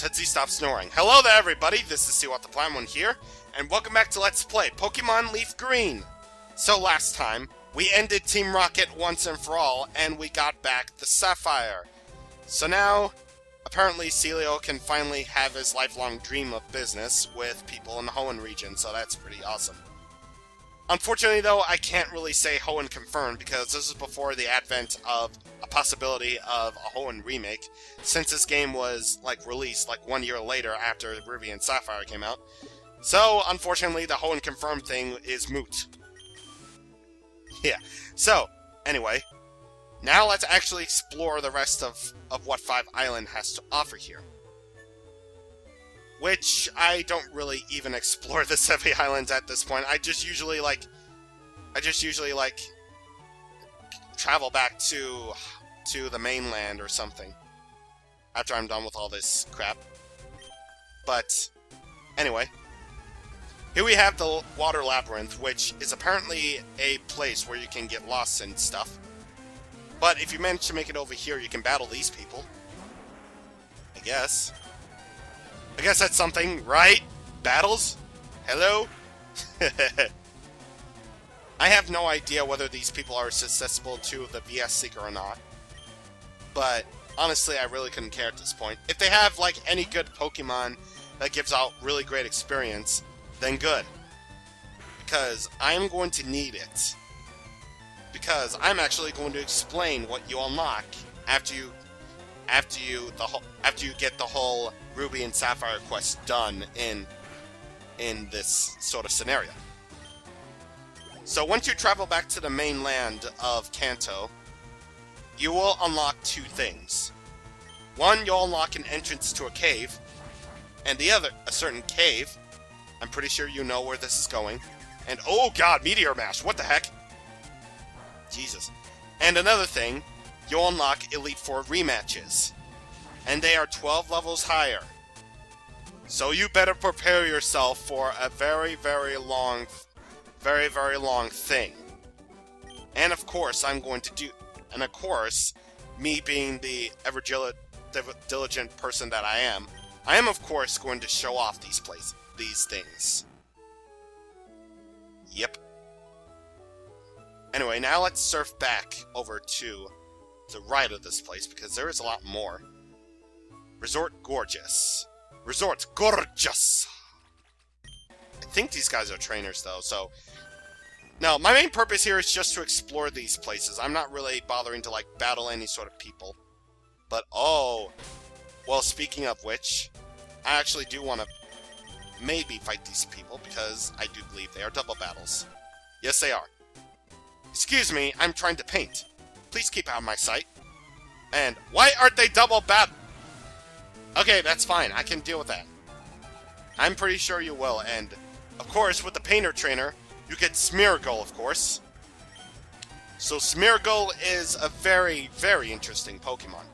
Tootsie, stop snoring. Hello there, everybody. This is CwapTheNintendin here, and welcome back to Let's Play Pokemon LeafGreen. So last time, we ended Team Rocket once and for all, and we got back the Sapphire. So now, apparently Celio can finally have his lifelong dream of business with people in the Hoenn region, so that's pretty awesome. Unfortunately, though, I can't really say Hoenn confirmed, because this is before the advent of a possibility of a Hoenn remake, since this game was, released, 1 year later after Ruby and Sapphire came out. So, unfortunately, the Hoenn confirmed thing is moot. Yeah. So, anyway, now let's actually explore the rest of what Sevii Island has to offer here. Which, I don't really even explore the Sevii Islands at this point. I just usually, travel back to the mainland or something. After I'm done with all this crap. But, anyway. Here we have the Water Labyrinth, which is apparently a place where you can get lost and stuff. But if you manage to make it over here, you can battle these people. I guess that's something, right? Battles? Hello? I have no idea whether these people are accessible to the VS Seeker or not. But, honestly, I really couldn't care at this point. If they have, any good Pokemon that gives out really great experience, then good. Because I'm going to need it. Because I'm actually going to explain what you unlock after you get the whole Ruby and Sapphire quest done in this sort of scenario. So once you travel back to the mainland of Kanto, you will unlock two things. One, you'll unlock an entrance to a cave, and the other, a certain cave. I'm pretty sure you know where this is going. And oh god, Meteor Mash, what the heck? Jesus. And another thing, you'll unlock Elite Four rematches. And they are 12 levels higher. So you better prepare yourself for a very, very long thing. And of course, me being the ever diligent person that I am of course going to show off these things. Yep. Anyway, now let's surf back over to the right of this place, because there is a lot more. Resort Gorgeous. Resort Gorgeous! I think these guys are trainers, though, so... No, my main purpose here is just to explore these places. I'm not really bothering to, battle any sort of people. But, oh... Well, speaking of which, I actually do want to maybe fight these people, because I do believe they are double battles. Yes, they are. Excuse me, I'm trying to paint. Please keep out of my sight. And why aren't they double battle? Okay, that's fine. I can deal with that. I'm pretty sure you will. And, of course, with the Painter Trainer, you get Smeargle, of course. So Smeargle is a very, very interesting Pokemon.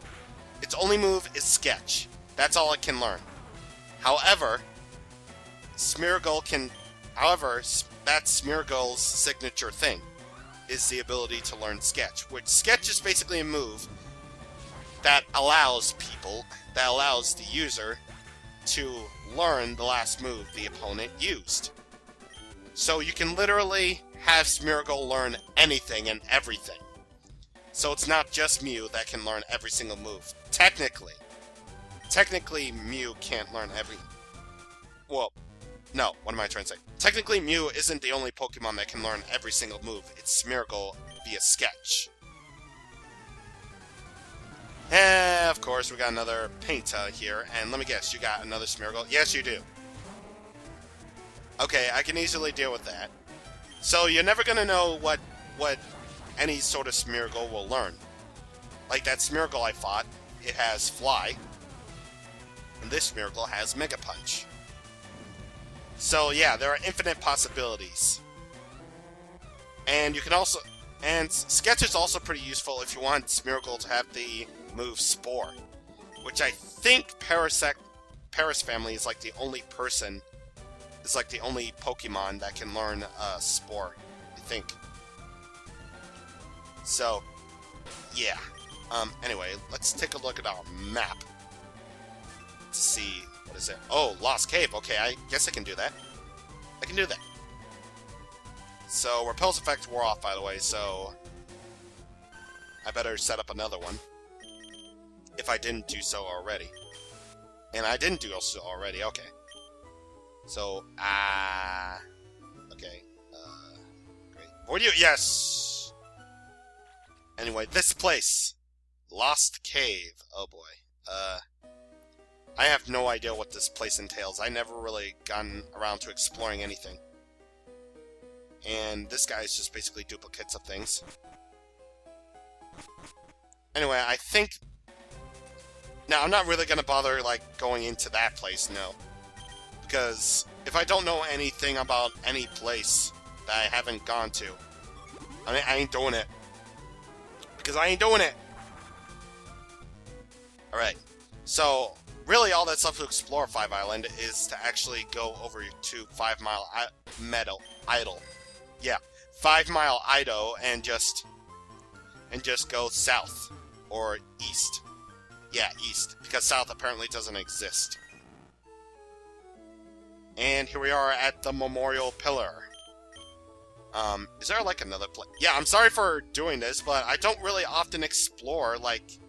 Its only move is Sketch. That's all it can learn. However, that's Smeargle's signature thing, is the ability to learn Sketch, which Sketch is basically a move that allows the user to learn the last move the opponent used. So you can literally have Smeargle learn anything and everything. So it's not just Mew that can learn every single move. Technically, Mew can't learn every... Well, no, what am I trying to say? Technically, Mew isn't the only Pokemon that can learn every single move. It's Smeargle via Sketch. And, of course, we got another Painta here, and let me guess, you got another Smeargle? Yes, you do. Okay, I can easily deal with that. So, you're never gonna know what any sort of Smeargle will learn. Like that Smeargle I fought, it has Fly, and this Smeargle has Mega Punch. So, yeah, there are infinite possibilities. And you can also... And Sketch is also pretty useful if you want Smeargle to have the move Spore, which I think Paris family is the only Pokemon that can learn Spore, I think. So, yeah. Anyway, let's take a look at our map to see is it? Oh, Lost Cave. Okay, I guess I can do that. I can do that. So, Repel's effect wore off, by the way, so I better set up another one. If I didn't do so already. And I didn't do so already, okay. So, okay. Great. Void U, yes! Anyway, this place. Lost Cave. Oh boy. I have no idea what this place entails. I never really gotten around to exploring anything. And this guy is just basically duplicates of things. Anyway, I think... Now, I'm not really gonna bother, like, going into that place, no. Because if I don't know anything about any place that I haven't gone to, I ain't doing it. Because I ain't doing it! Alright, so, really all that's left to explore 5 Island is to actually go over to 5 Mile Idle. Yeah, 5 Mile Idle and just go south. Or east. Yeah, east. Because south apparently doesn't exist. And here we are at the Memorial Pillar. Is there like another place? Yeah, I'm sorry for doing this, but I don't really often explore, like...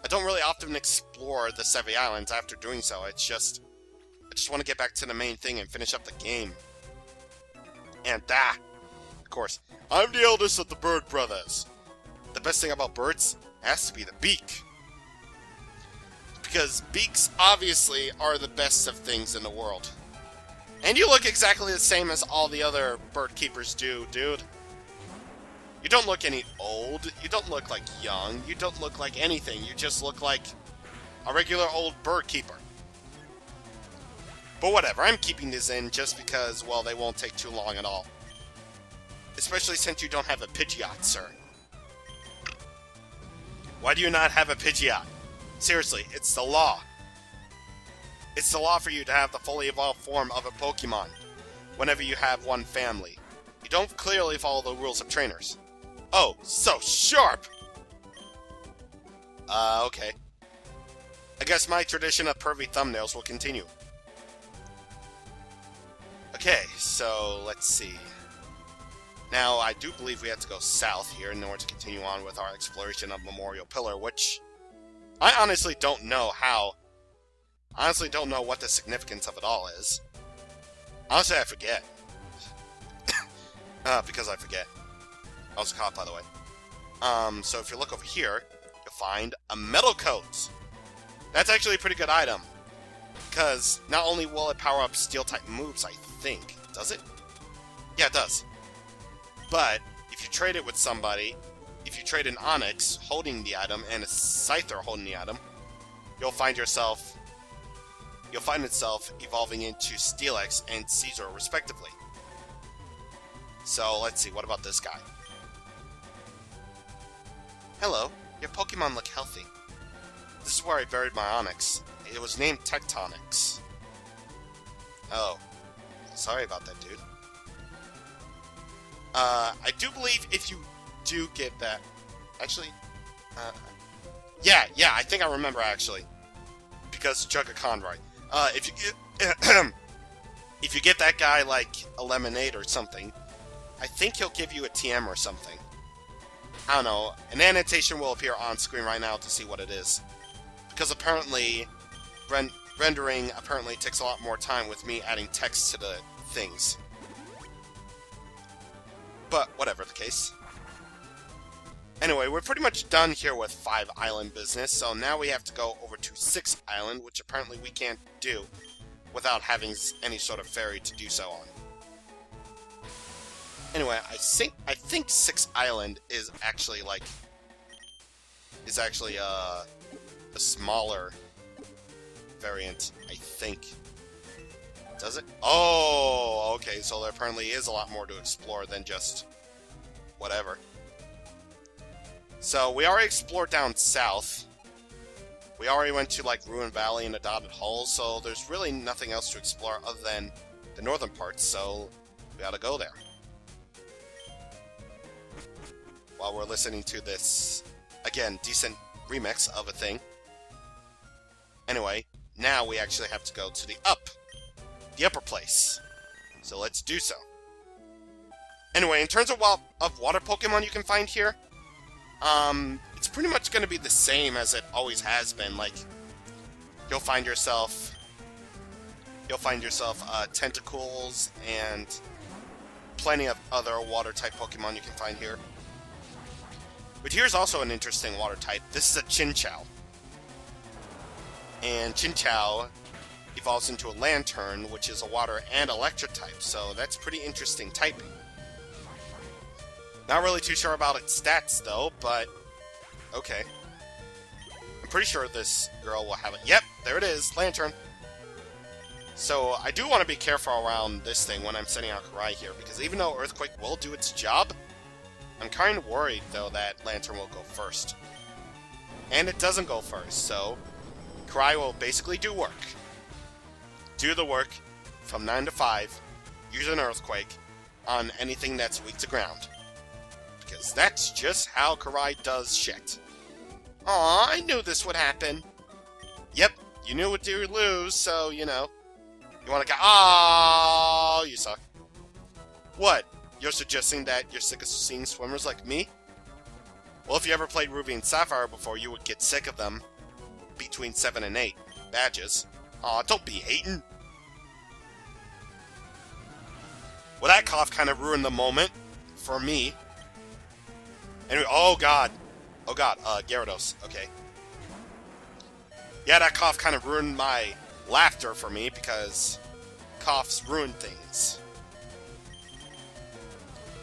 I don't really often explore the Sevii Islands after doing so. It's just... I just want to get back to the main thing and finish up the game. And of course, I'm the eldest of the bird brothers. The best thing about birds has to be the beak. Because beaks, obviously, are the best of things in the world. And you look exactly the same as all the other bird keepers do, dude. You don't look any old, you don't look like young, you don't look like anything, you just look like a regular old bird keeper. But whatever, I'm keeping this in just because, well, they won't take too long at all. Especially since you don't have a Pidgeot, sir. Why do you not have a Pidgeot? Seriously, it's the law. It's the law for you to have the fully evolved form of a Pokemon whenever you have one family. You don't clearly follow the rules of trainers. Oh, so sharp! Okay. I guess my tradition of pervy thumbnails will continue. Okay, so let's see. Now, I do believe we have to go south here in order to continue on with our exploration of Memorial Pillar, which I honestly don't know how. I honestly don't know what the significance of it all is. Honestly, I forget. Because I forget. I was caught, by the way. So if you look over here, you'll find a metal coat. That's actually a pretty good item. Because not only will it power up steel-type moves, I think. Does it? Yeah, it does. But if you trade it with somebody, if you trade an Onyx holding the item and a Scyther holding the item, you'll find itself evolving into Steelix and Caesar, respectively. So, let's see, what about this guy? Hello, your Pokemon look healthy. This is where I buried my Onyx. It was named Tectonics. Oh, sorry about that, dude. I do believe if you do get that... Actually, yeah, I think I remember, actually. Because Jugga Conroy. If you get... if you get that guy, like, a lemonade or something, I think he'll give you a TM or something. I don't know. An annotation will appear on screen right now to see what it is. Because apparently, rendering apparently takes a lot more time with me adding text to the things. But, whatever the case. Anyway, we're pretty much done here with 5 Island business, so now we have to go over to 6 Island, which apparently we can't do without having any sort of ferry to do so on. Anyway, I think 6 Island is actually, like... a smaller variant, I think. Does it? Oh, okay, so there apparently is a lot more to explore than just whatever. So, we already explored down south. We already went to, like, Ruin Valley and the Dotted Hull, so there's really nothing else to explore other than the northern parts, so we gotta go there. While we're listening to this, again, decent remix of a thing. Anyway, now we actually have to go to the upper place. So let's do so. Anyway, in terms of water Pokemon you can find here, it's pretty much going to be the same as it always has been. Like, you'll find yourself tentacles and plenty of other water-type Pokemon you can find here. But here's also an interesting water type. This is a Chinchou. And Chinchou evolves into a Lantern, which is a water and electric type, so that's pretty interesting typing. Not really too sure about its stats, though, but okay. I'm pretty sure this girl will have it. Yep, there it is, Lantern. So I do want to be careful around this thing when I'm sending out Karai here, because even though Earthquake will do its job, I'm kind of worried, though, that Lantern will go first. And it doesn't go first, so Karai will basically do work. Do the work from 9 to 5, use an Earthquake on anything that's weak to ground. Because that's just how Karai does shit. Aw, I knew this would happen. Yep, you knew what you would lose, so, you know. You wanna go, oh, you suck. What? You're suggesting that you're sick of seeing swimmers like me? Well, if you ever played Ruby and Sapphire before, you would get sick of them. Between 7 and 8 badges. Aw, don't be hating. Well, that cough kind of ruined the moment for me. Anyway, oh god, Gyarados, okay. Yeah, that cough kind of ruined my laughter for me, because coughs ruin things.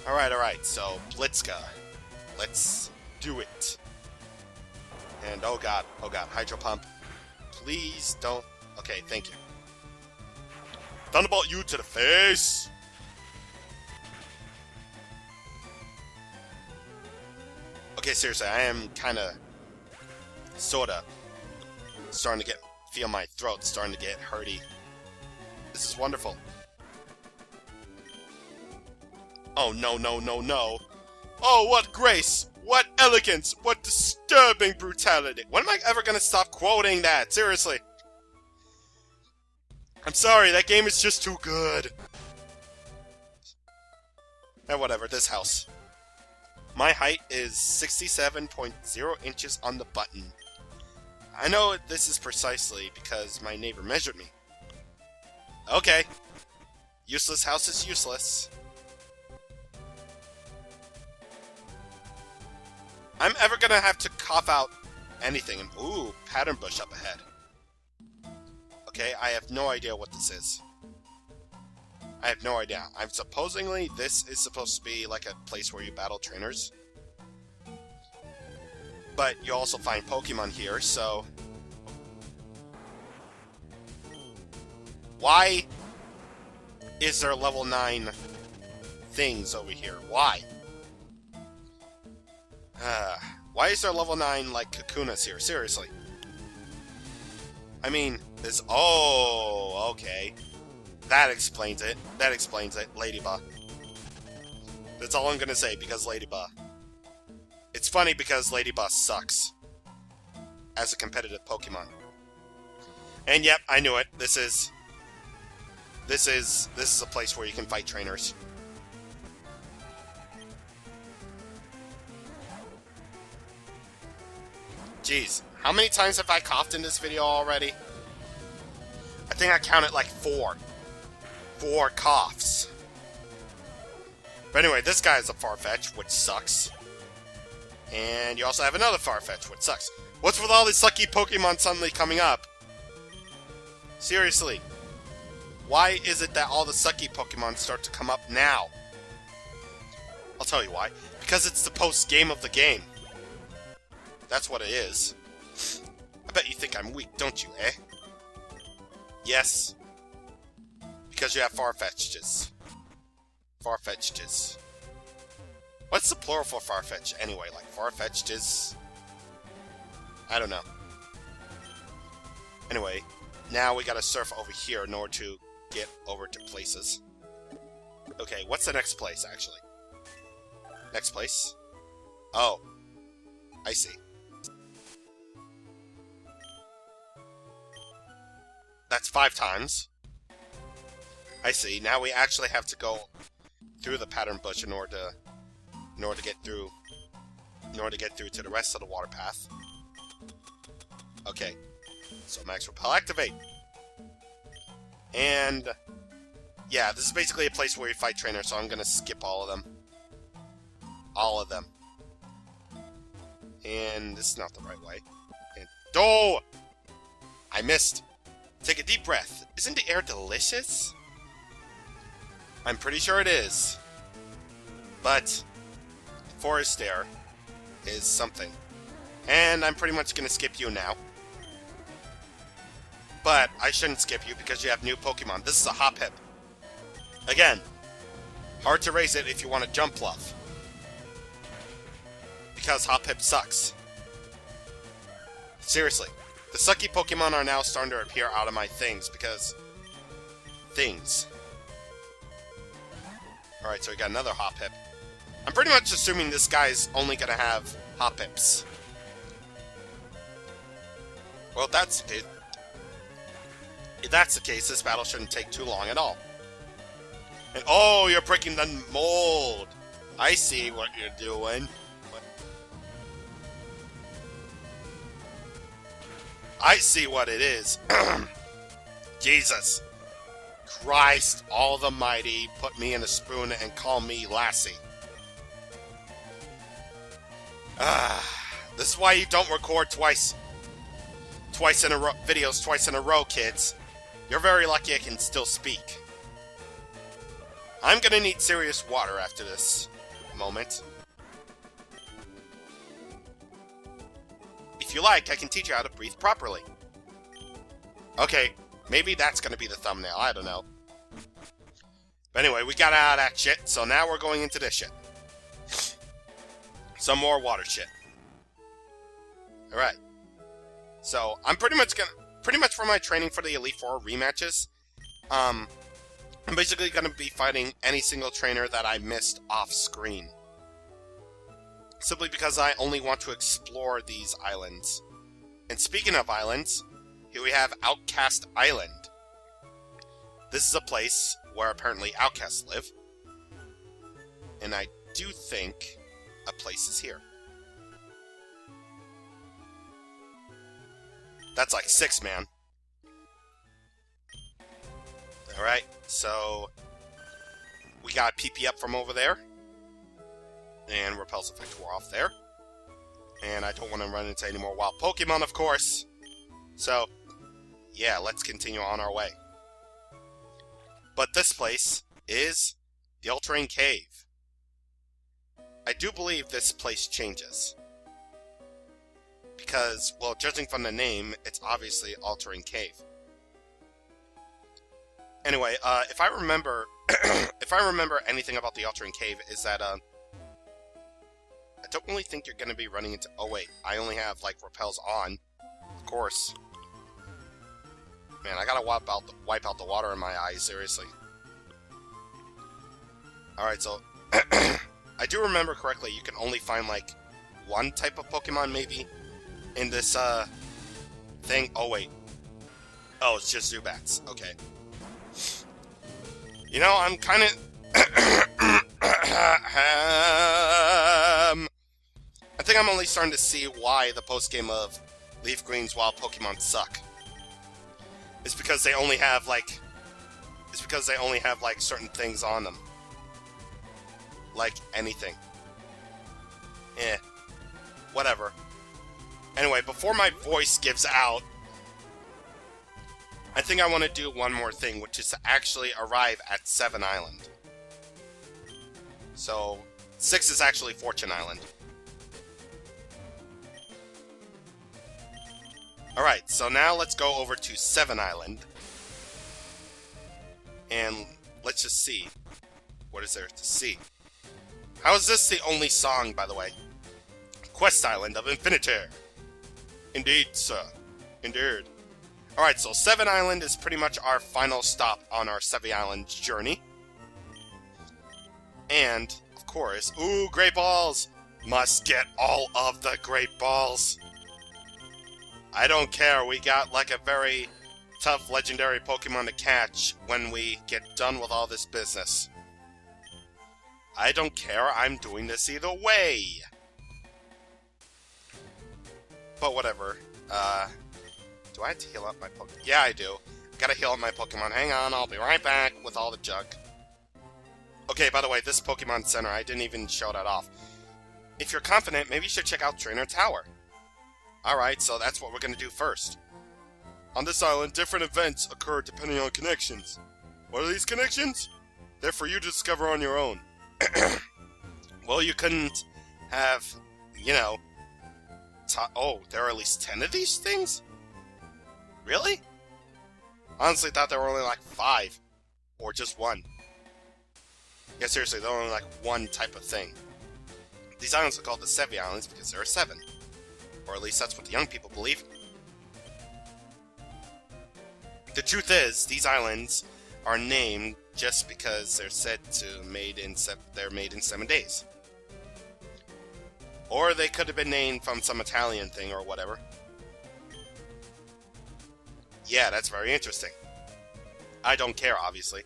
Alright, so, Blitzka. Let's do it. And, oh god, Hydro Pump. Please don't... Okay, thank you. Thunderbolt you to the face! Okay, seriously, I am kinda... sorta... starting to feel my throat starting to get hurty. This is wonderful. Oh, no. Oh, what grace! What elegance! What disturbing brutality! When am I ever gonna stop quoting that? Seriously. I'm sorry, that game is just too good. And whatever, this house. My height is 67.0 inches on the button. I know this is precisely because my neighbor measured me. Okay. Useless house is useless. I'm ever gonna have to cough out anything. And ooh, pattern bush up ahead. Okay, I have no idea what this is. I have no idea. Supposedly this is supposed to be like a place where you battle trainers. But you also find Pokemon here, so... Why is there level 9 things over here? Why? Why is there level 9, like, Kakunas here? Seriously. I mean, this... Oh, okay. That explains it. That explains it. Ladybug. That's all I'm gonna say, because Ladybug. It's funny because Ladybug sucks. As a competitive Pokemon. And yep, I knew it. This is a place where you can fight trainers. Jeez, how many times have I coughed in this video already? I think I counted like 4. 4 coughs. But anyway, this guy is a Farfetch, which sucks. And you also have another Farfetch, which sucks. What's with all these sucky Pokemon suddenly coming up? Seriously. Why is it that all the sucky Pokemon start to come up now? I'll tell you why. Because it's the post-game of the game. That's what it is. I bet you think I'm weak, don't you, eh? Yes. Because you have Farfetches. Farfetches. What's the plural for Farfetch anyway? Like Farfetches? I don't know. Anyway, now we gotta surf over here in order to get over to places. Okay, what's the next place, actually? Next place? Oh. I see. That's 5 times. I see. Now we actually have to go through the pattern bush in order to get through to the rest of the water path. Okay. So max repel activate. And yeah, this is basically a place where you fight trainers, so I'm gonna skip all of them. All of them. And this is not the right way. And oh! I missed. Take a deep breath. Isn't the air delicious? I'm pretty sure it is. But forest air is something. And I'm pretty much gonna skip you now. But I shouldn't skip you because you have new Pokemon. This is a Hoppip. Again, hard to raise it if you want to jump bluff. Because Hoppip sucks. Seriously. The sucky Pokemon are now starting to appear out of my things because... things. Alright, so we got another Hoppip. I'm pretty much assuming this guy's only gonna have Hoppips. Well, if that's the case, this battle shouldn't take too long at all. And oh, you're breaking the mold! I see what you're doing. I see what it is. Jesus Christ almighty, put me in a spoon and call me Lassie. This is why you don't record twice in a row, videos twice in a row, kids. You're very lucky I can still speak. I'm gonna need serious water after this moment. If you like, I can teach you how to breathe properly. Okay, maybe that's gonna be the thumbnail, I don't know. But anyway, we got out of that shit, so now we're going into this shit. Some more water shit. Alright. So, I'm pretty much for my training for the Elite Four rematches, I'm basically gonna be fighting any single trainer that I missed off screen. Simply because I only want to explore these islands. And speaking of islands, here we have Outcast Island. This is a place where apparently outcasts live. And I do think a place is here. That's like 6, man. Alright, so we got PP up from over there. And Repel's effect wore off there. And I don't want to run into any more wild Pokemon, of course. So, yeah, let's continue on our way. But this place is the All-Terrain Cave. I do believe this place changes. Because, well, judging from the name, it's obviously All-Terrain Cave. Anyway, if I remember, if I remember anything about the All-Terrain Cave, is that I don't really think you're going to be running into... Oh, wait. I only have, like, repels on. Of course. Man, I gotta wipe out the water in my eyes, seriously. Alright, so... I do remember correctly, you can only find, like, one type of Pokemon, maybe, in this, thing. Oh, wait. Oh, it's just Zubats. Okay. You know, I'm kind of... I think I'm only starting to see why the post-game of LeafGreen's wild Pokemon suck. It's because they only have, like... It's because they only have, like, certain things on them. Like, anything. Eh. Whatever. Anyway, before my voice gives out, I think I want to do one more thing, which is to actually arrive at Sevii Island. So, 6 is actually Fortune Island. Alright, so now let's go over to Sevii Island. And let's just see. What is there to see? How is this the only song, by the way? Quest Island of Infinitaire. Indeed, sir. Indeed. Alright, so Sevii Island is pretty much our final stop on our Sevii Island journey. And, of course, ooh, Great Balls! Must get all of the Great Balls! I don't care, we got like a very tough legendary Pokemon to catch when we get done with all this business. I don't care, I'm doing this either way. But whatever. Do I have to heal up my Pokemon? Yeah, I do. Gotta heal up my Pokemon. Hang on, I'll be right back with all the junk. Okay, by the way, this Pokemon Center, I didn't even show that off. If you're confident, maybe you should check out Trainer Tower. Alright, so that's what we're gonna do first. On this island, different events occur depending on connections. What are these connections? They're for you to discover on your own. Well, you couldn't have, you know... Oh, there are at least 10 of these things? Really? Honestly, thought there were only like 5. Or just 1. Yeah, seriously, there are only like 1 type of thing. These islands are called the Sevii Islands because there are 7. Or at least that's what the young people believe. The truth is, these islands are named just because they're said to they're made in 7 days. Or they could have been named from some Italian thing or whatever. Yeah, that's very interesting. I don't care, obviously.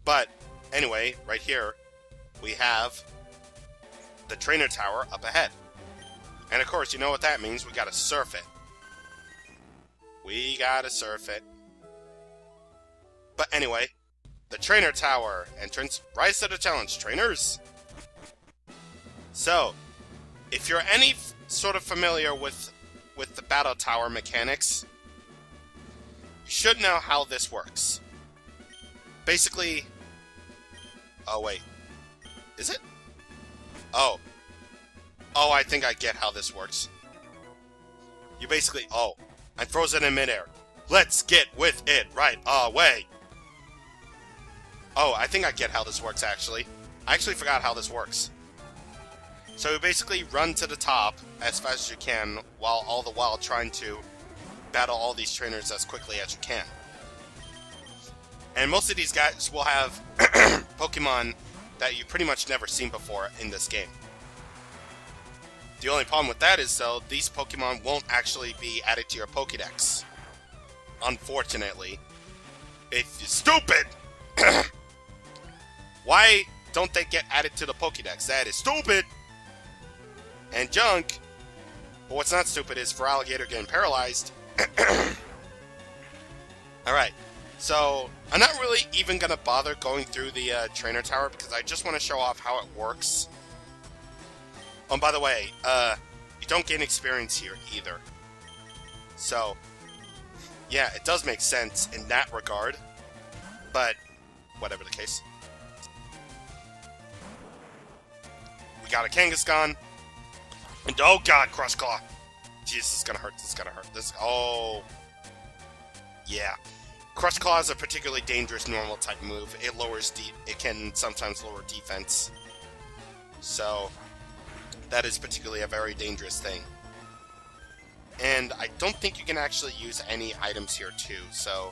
But, anyway, right here, we have the Trainer Tower up ahead. And of course, you know what that means. We gotta surf it. We gotta surf it. But anyway, the Trainer Tower entrance. Rise to the challenge, trainers! So, if you're any sort of familiar with the Battle Tower mechanics, you should know how this works. Basically... Oh, wait. Is it? Oh. Oh, I think I get how this works. You basically... Oh. I'm frozen in midair. Let's get with it right away! Oh, I think I get how this works, actually. I actually forgot how this works. So you basically run to the top as fast as you can, while all the while trying to battle all these trainers as quickly as you can. And most of these guys will have Pokemon that you've pretty much never seen before in this game. The only problem with that is, though, these Pokemon won't actually be added to your Pokédex. Unfortunately. If you're stupid! Why don't they get added to the Pokédex? That is stupid! And junk. But what's not stupid is for Alligator getting paralyzed. Alright, so I'm not really even going to bother going through the Trainer Tower because I just want to show off how it works. Oh, and by the way, you don't gain experience here either. So, yeah, it does make sense in that regard. But, whatever the case. We got a Kangaskhan. And, oh god, Crush Claw. Jeez, this is gonna hurt, this is gonna hurt. This, oh. Yeah. Crush Claw is a particularly dangerous normal type move. It lowers it can sometimes lower defense. So, that is particularly a very dangerous thing. And I don't think you can actually use any items here too, so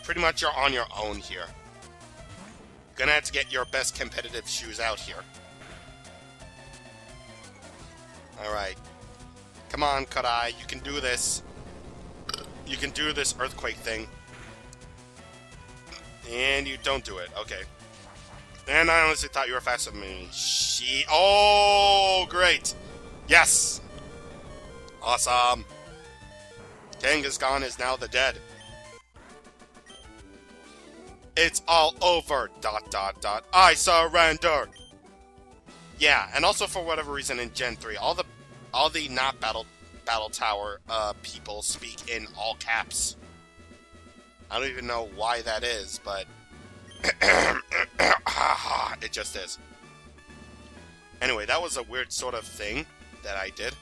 pretty much you're on your own here. Gonna have to get your best competitive shoes out here. Alright. Come on, Cut-Eye, you can do this. You can do this earthquake thing. And you don't do it, okay. And I honestly thought you were faster than me. Oh, great! Yes! Awesome! Kangaskhan is now the dead. It's all over, ... I surrender! Yeah, and also for whatever reason in Gen 3, all the not Battle Tower people speak in all caps. I don't even know why that is, but it just is. Anyway, that was a weird sort of thing that I did.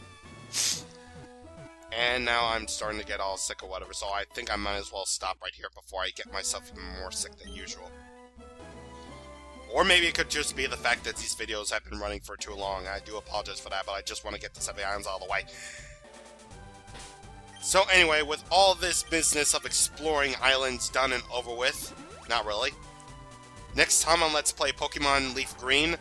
And now I'm starting to get all sick or whatever, so I think I might as well stop right here before I get myself even more sick than usual. Or maybe it could just be the fact that these videos have been running for too long. I do apologize for that, but I just want to get the Sevii Islands out of the way. So anyway, with all this business of exploring islands done and over with, not really. Next time on Let's Play Pokemon LeafGreen,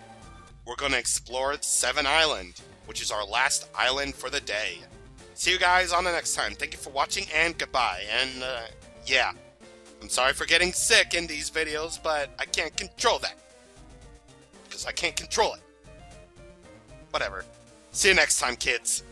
we're going to explore Sevii Island, which is our last island for the day. See you guys on the next time. Thank you for watching, and goodbye. And, Yeah. I'm sorry for getting sick in these videos, but I can't control that. Because I can't control it. Whatever. See you next time, kids.